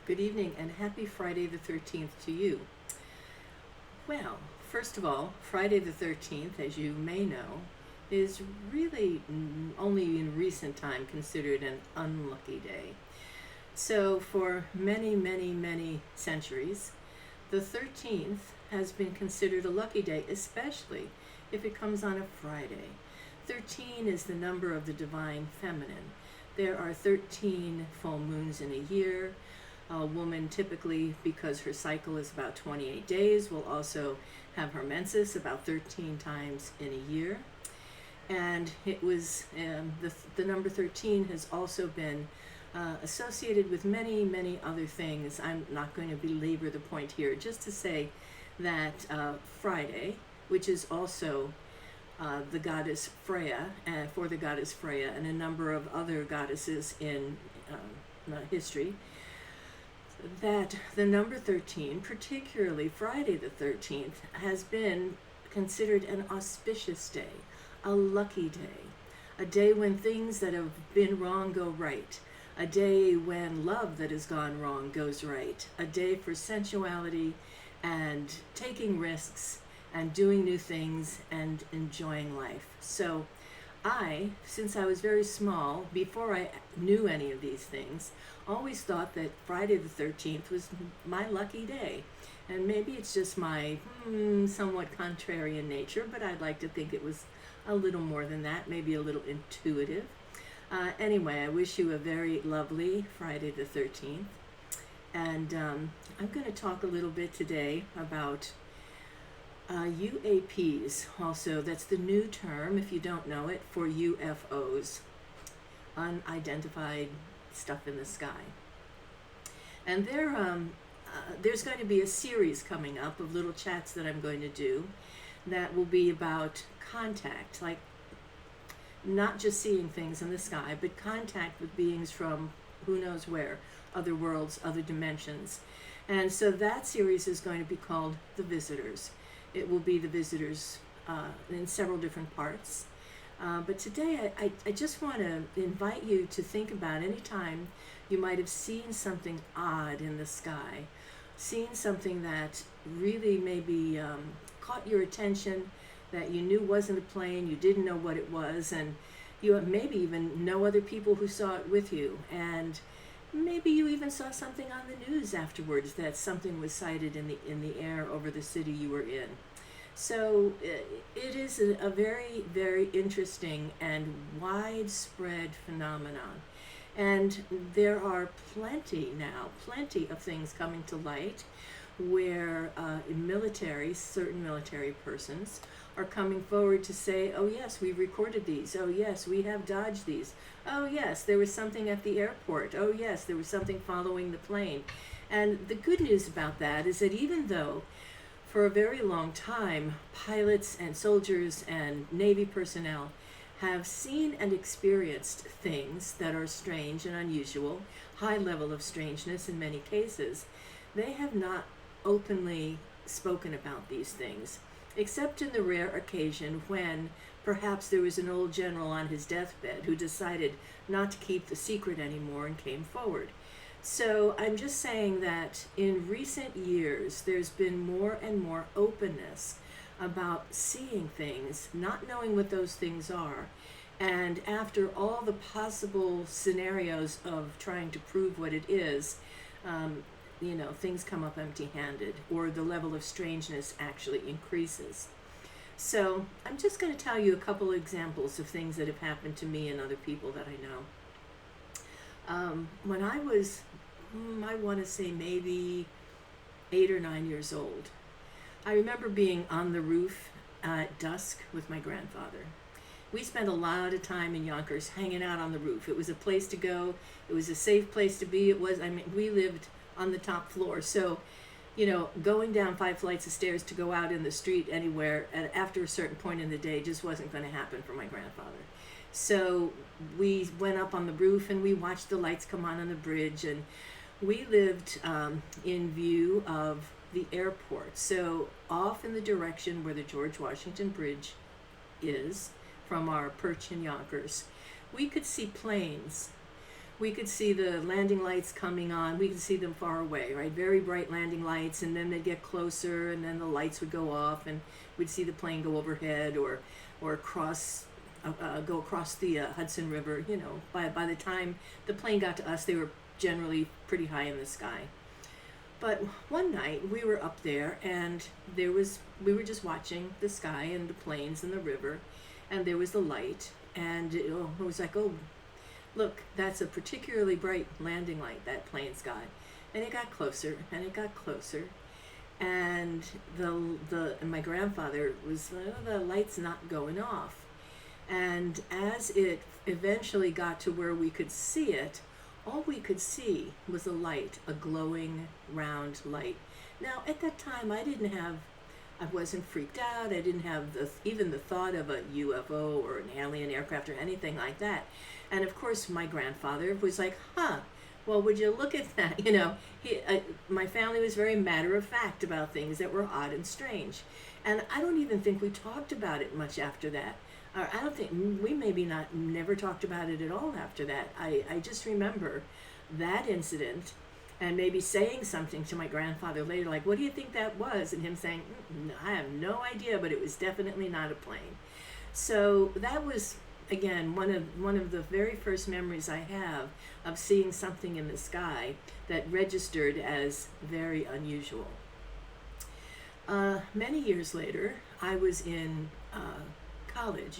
Good evening and happy Friday the 13th to you. Well, first of all, Friday the 13th, as you may know, is really only in recent time considered an unlucky day. So, for many, many, many centuries, the 13th has been considered a lucky day, especially if it comes on a Friday. 13 is the number of the divine feminine. There are 13 full moons in a year. A woman typically, because her cycle is about 28 days, will also have her menses about 13 times in a year. And it was the number 13 has also been associated with many, many other things. I'm not going to belabor the point here, just to say that Friday, which is also the goddess Freya, for the goddess Freya, and a number of other goddesses in history, that the number 13, particularly Friday the 13th, has been considered an auspicious day, a lucky day, a day when things that have been wrong go right, a day when love that has gone wrong goes right, a day for sensuality and taking risks and doing new things and enjoying life. So since I was very small, before I knew any of these things, always thought that Friday the 13th was my lucky day. And maybe it's just my somewhat contrarian nature, but I'd like to think it was a little more than that, maybe a little intuitive. Anyway, I wish you a very lovely Friday the 13th. And I'm going to talk a little bit today about UAPs. Also, that's the new term, if you don't know it, for UFOs, unidentified stuff in the sky. And there's going to be a series coming up of little chats that I'm going to do that will be about contact, like not just seeing things in the sky, but contact with beings from who knows where, other worlds, other dimensions. And so that series is going to be called The Visitors. It will be The Visitors in several different parts. But today I just want to invite you to think about any time you might have seen something odd in the sky, seen something that really maybe caught your attention, that you knew wasn't a plane, you didn't know what it was, and you maybe even know other people who saw it with you. And maybe you even saw something on the news afterwards that something was sighted in the air over the city you were in. So it is a very, very interesting and widespread phenomenon. And there are plenty of things coming to light where certain military persons are coming forward to say, oh yes, we recorded these. Oh yes, we have dodged these. Oh yes, there was something at the airport. Oh yes, there was something following the plane. And the good news about that is that even though for a very long time, pilots and soldiers and Navy personnel have seen and experienced things that are strange and unusual, high level of strangeness in many cases, they have not openly spoken about these things, except in the rare occasion when perhaps there was an old general on his deathbed who decided not to keep the secret anymore and came forward. So I'm just saying that in recent years, there's been more and more openness about seeing things, not knowing what those things are. And after all the possible scenarios of trying to prove what it is, things come up empty-handed, or the level of strangeness actually increases. So I'm just going to tell you a couple of examples of things that have happened to me and other people that I know. When I was, I want to say maybe 8 or 9 years old, I remember being on the roof at dusk with my grandfather. We spent a lot of time in Yonkers hanging out on the roof. It was a place to go. It was a safe place to be. We lived on the top floor. So, going down 5 flights of stairs to go out in the street anywhere after a certain point in the day just wasn't going to happen for my grandfather. So we went up on the roof and we watched the lights come on the bridge, and we lived in view of the airport. So off in the direction where the George Washington Bridge is from our perch in Yonkers, we could see planes we could see the landing lights coming on. We could see them far away, right? Very bright landing lights, and then they'd get closer, and then the lights would go off, and we'd see the plane go overhead or go across the Hudson River. You know, by the time the plane got to us, they were generally pretty high in the sky. But one night we were up there, and we were just watching the sky and the planes and the river, and there was the light, and it was like, oh, look, that's a particularly bright landing light that plane's got. And it got closer, and it got closer, and and my grandfather was, oh, the light's not going off. And as it eventually got to where we could see it, all we could see was a light, a glowing round light. Now, at that time, I wasn't freaked out. I didn't have even the thought of a UFO or an alien aircraft or anything like that. And of course, my grandfather was like, well, would you look at that? You know, my family was very matter of fact about things that were odd and strange. And I don't even think we talked about it much after that. I don't think we never talked about it at all after that. I just remember that incident and maybe saying something to my grandfather later, like, what do you think that was? And him saying, I have no idea, but it was definitely not a plane. So that was, again, one of the very first memories I have of seeing something in the sky that registered as very unusual. Many years later, I was in college,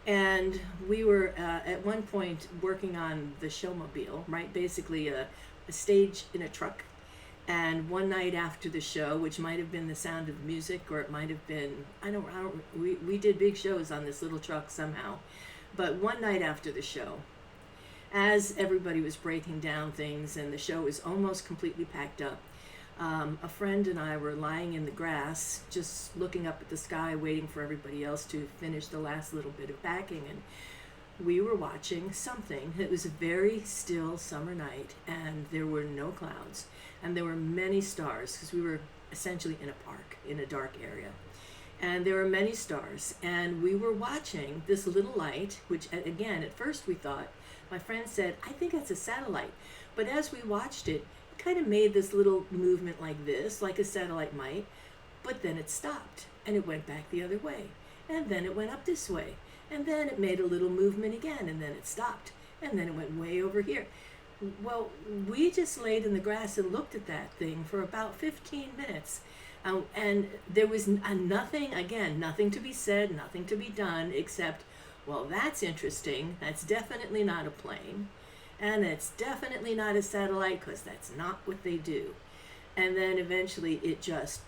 and we were at one point working on the showmobile, right? Basically a stage in a truck. And one night after the show, which might have been The Sound of Music, or it might have been, we did big shows on this little truck somehow. But one night after the show, as everybody was breaking down things and the show was almost completely packed up, a friend and I were lying in the grass, just looking up at the sky, waiting for everybody else to finish the last little bit of packing. And we were watching something. It was a very still summer night, and there were no clouds, and there were many stars, because we were essentially in a park, in a dark area. And there were many stars, and we were watching this little light, which, again, at first we thought, my friend said, I think that's a satellite. But as we watched it, kind of made this little movement like this, like a satellite might, but then it stopped and it went back the other way, and then it went up this way, and then it made a little movement again, and then it stopped, and then it went way over here. Well, we just laid in the grass and looked at that thing for about 15 minutes, and there was nothing to be said, nothing to be done, except, well, that's interesting, that's definitely not a plane. And it's definitely not a satellite, because that's not what they do. And then eventually it just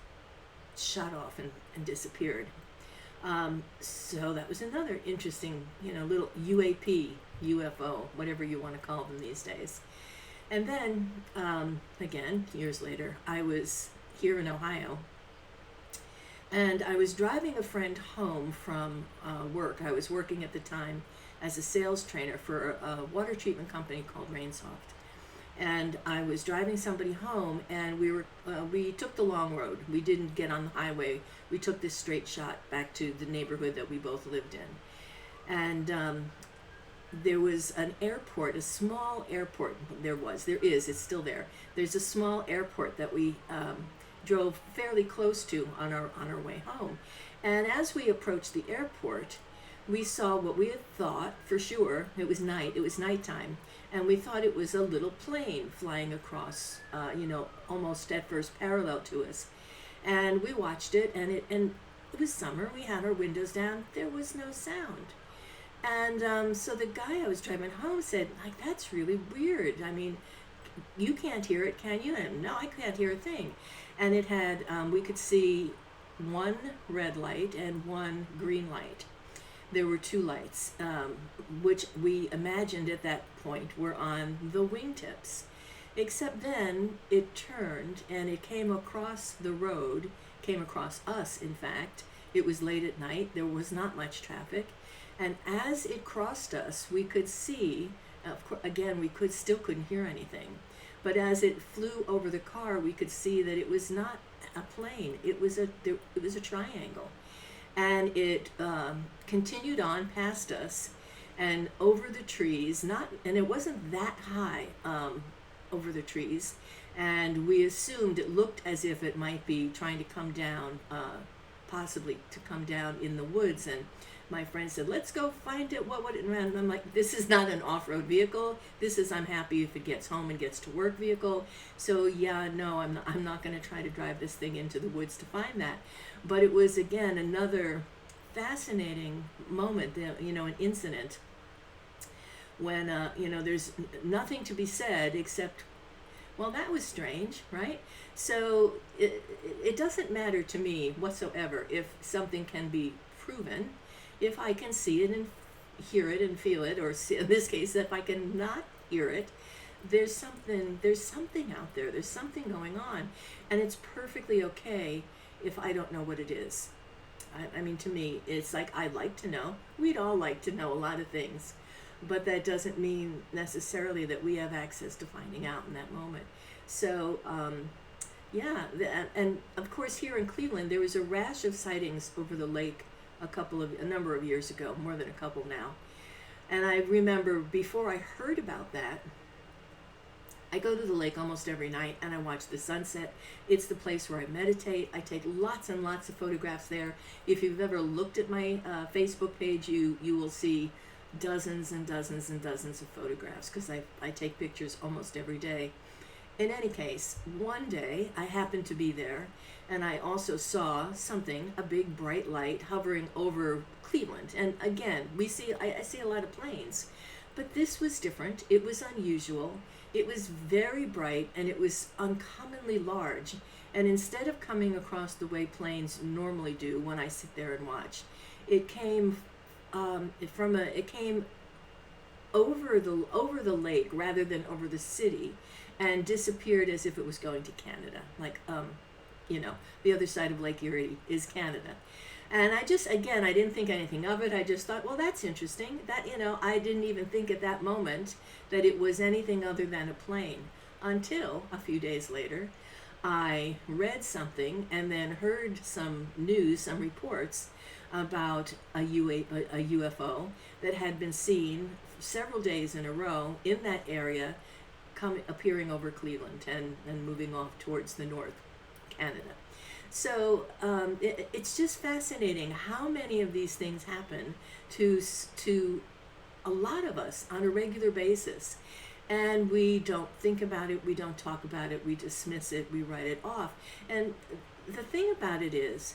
shut off and disappeared. So that was another interesting, little UAP, UFO, whatever you want to call them these days. And then, again, years later, I was here in Ohio, and I was driving a friend home from work. I was working at the time as a sales trainer for a water treatment company called Rainsoft. And I was driving somebody home, and we took the long road. We didn't get on the highway. We took this straight shot back to the neighborhood that we both lived in. And there was an airport, a small airport. It's still there. There's a small airport that we drove fairly close to on our way home. And as we approached the airport, we saw what we had thought, for sure, it was nighttime, and we thought it was a little plane flying across, almost at first parallel to us. And we watched it, and it was summer, we had our windows down, there was no sound. And so the guy I was driving home said, like, that's really weird. I mean, you can't hear it, can you? And no, I can't hear a thing. And it had, we could see one red light and one green light. There were two lights, which we imagined at that point were on the wingtips. Except then it turned and it came across the road, came across us, in fact. It was late at night, there was not much traffic. And as it crossed us, we could see, again, still couldn't hear anything. But as it flew over the car, we could see that it was not a plane, it was a triangle. And it continued on past us, and over the trees, not, and it wasn't that high over the trees, and we assumed it looked as if it might be trying to come down, possibly to come down in the woods. And my friend said, let's go find it. What would it run? And I'm like, this is not an off-road vehicle. This is, I'm happy if it gets home and gets to work vehicle. So yeah, no, I'm not going to try to drive this thing into the woods to find that. But it was, again, another fascinating moment, an incident when, there's nothing to be said except, well, that was strange, right? So it doesn't matter to me whatsoever if something can be proven, if I can see it and hear it and feel it, or in this case, if I can not hear it, there's something out there, there's something going on, and it's perfectly okay if I don't know what it is. I mean, to me, it's like, I'd like to know. We'd all like to know a lot of things, but that doesn't mean necessarily that we have access to finding out in that moment. So, and of course here in Cleveland, there was a rash of sightings over the lake a number of years ago, more than a couple now. And I remember before I heard about that, I go to the lake almost every night and I watch the sunset. It's the place where I meditate. I take lots and lots of photographs there. If you've ever looked at my Facebook page, you will see dozens and dozens and dozens of photographs, because I take pictures almost every day. In any case, one day I happened to be there, and I also saw something, a big bright light hovering over Cleveland. And again, I see a lot of planes, but this was different. It was unusual. It was very bright, and it was uncommonly large. And instead of coming across the way planes normally do when I sit there and watch, it came it came over the lake rather than over the city, and disappeared as if it was going to Canada. Like, the other side of Lake Erie is Canada. And I didn't think anything of it. I just thought, well, that's interesting. That, I didn't even think at that moment that it was anything other than a plane, until a few days later, I read something and then heard some news, some reports about a UFO that had been seen several days in a row in that area, appearing over Cleveland and moving off towards the north, Canada. So it's just fascinating how many of these things happen to a lot of us on a regular basis. And we don't think about it, we don't talk about it, we dismiss it, we write it off. And the thing about it is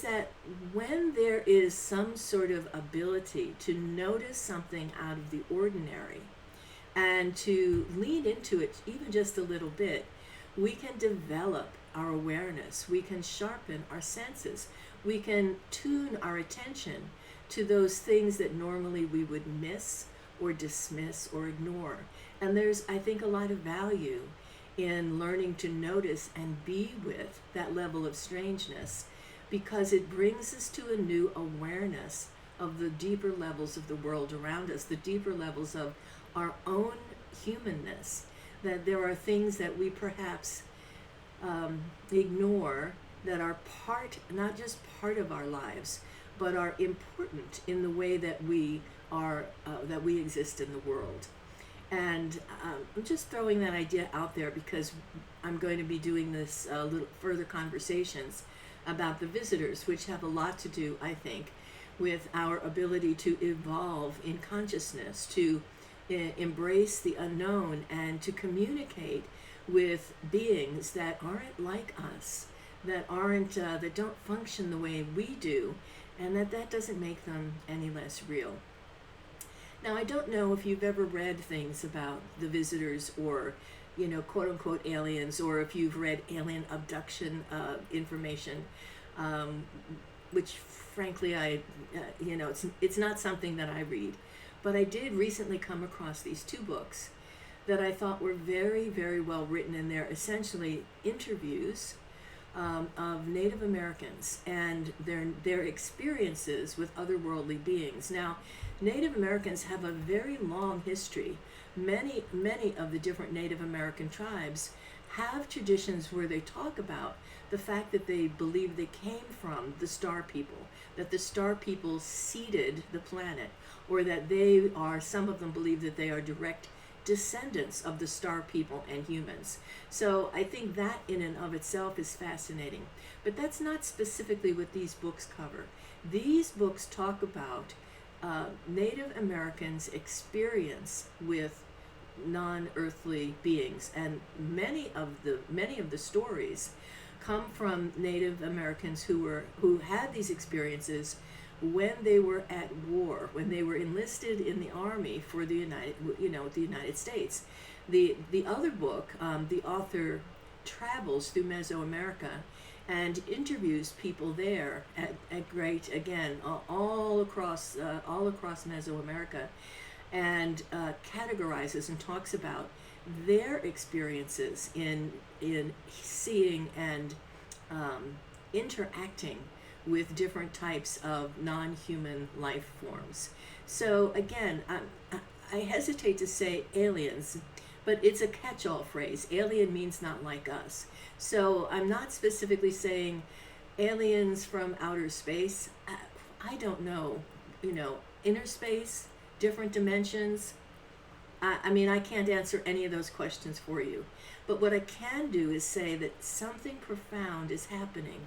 that when there is some sort of ability to notice something out of the ordinary and to lean into it even just a little bit, we can develop our awareness, we can sharpen our senses, we can tune our attention to those things that normally we would miss or dismiss or ignore. And there's, I think, a lot of value in learning to notice and be with that level of strangeness, because it brings us to a new awareness of the deeper levels of the world around us, the deeper levels of our own humanness, that there are things that we perhaps ignore that are not just part of our lives, but are important in the way that we exist in the world. And I'm just throwing that idea out there because I'm going to be doing this little further conversations about the visitors, which have a lot to do, I think, with our ability to evolve in consciousness, to embrace the unknown, and to communicate with beings that aren't like us, that don't function the way we do, and that doesn't make them any less real. Now, I don't know if you've ever read things about the visitors or, quote unquote aliens, or if you've read alien abduction information, which frankly it's not something that I read. But I did recently come across these two books that I thought were very, very well written, and they're essentially interviews of Native Americans and their experiences with otherworldly beings. Now, Native Americans have a very long history. Many of the different Native American tribes have traditions where they talk about the fact that they believe they came from the star people, that the star people seeded the planet, or that they are, some of them believe that they are direct descendants of the star people and humans. So I think that in and of itself is fascinating. But that's not specifically what these books cover. These books talk about Native Americans' experience with non-earthly beings, and many of the stories come from Native Americans who had these experiences when they were at war, when they were enlisted in the army for the United States. The other book, the author travels through Mesoamerica and interviews people there at great, again, all across Mesoamerica, and categorizes and talks about their experiences in seeing and interacting with different types of non-human life forms. So again, I hesitate to say aliens, but it's a catch-all phrase. Alien means not like us. So I'm not specifically saying aliens from outer space. I don't know, inner space, different dimensions. I mean, I can't answer any of those questions for you. But what I can do is say that something profound is happening,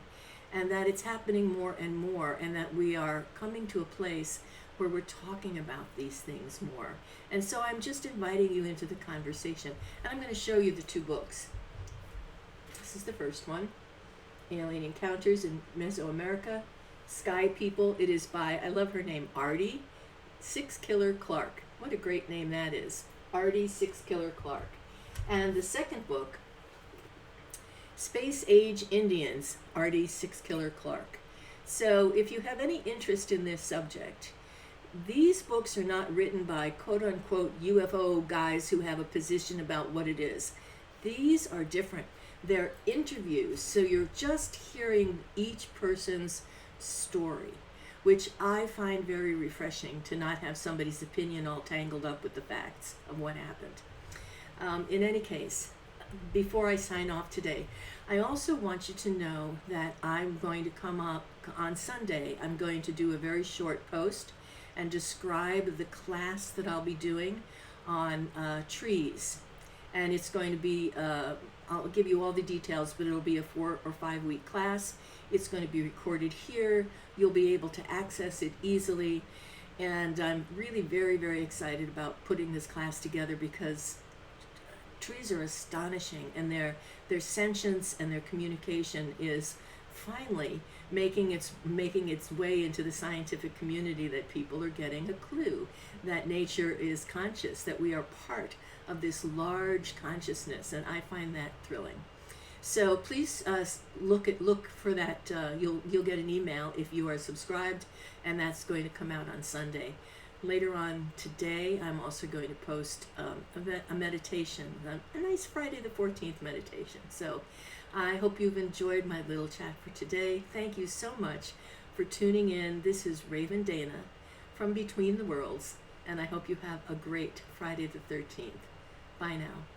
and that it's happening more and more, and that we are coming to a place where we're talking about these things more. And so I'm just inviting you into the conversation. And I'm going to show you the two books. This is the first one, Alien Encounters in Mesoamerica, Sky People. It is by, I love her name, Artie Six Killer Clark. What a great name that is. Artie Six Killer Clark. And the second book, Space Age Indians, Artie Six Killer Clark. So if you have any interest in this subject, these books are not written by quote-unquote UFO guys who have a position about what it is. These are different. They're interviews, so you're just hearing each person's story, which I find very refreshing, to not have somebody's opinion all tangled up with the facts of what happened. In any case, before I sign off today, I also want you to know that I'm going to come up on Sunday. I'm going to do a very short post and describe the class that I'll be doing on trees. And it's going to be, I'll give you all the details, but it'll be a 4 or 5 week class. It's going to be recorded here. You'll be able to access it easily. And I'm really very, very excited about putting this class together, because trees are astonishing, and their sentience and their communication is finally making its way into the scientific community, that people are getting a clue that nature is conscious, that we are part of this large consciousness, and I find that thrilling. So please look for that. You'll get an email if you are subscribed, and that's going to come out on Sunday. Later on today, I'm also going to post a meditation, a nice Friday the 14th meditation. So I hope you've enjoyed my little chat for today. Thank you so much for tuning in. This is Raven Dana from Between the Worlds, and I hope you have a great Friday the 13th. Bye now.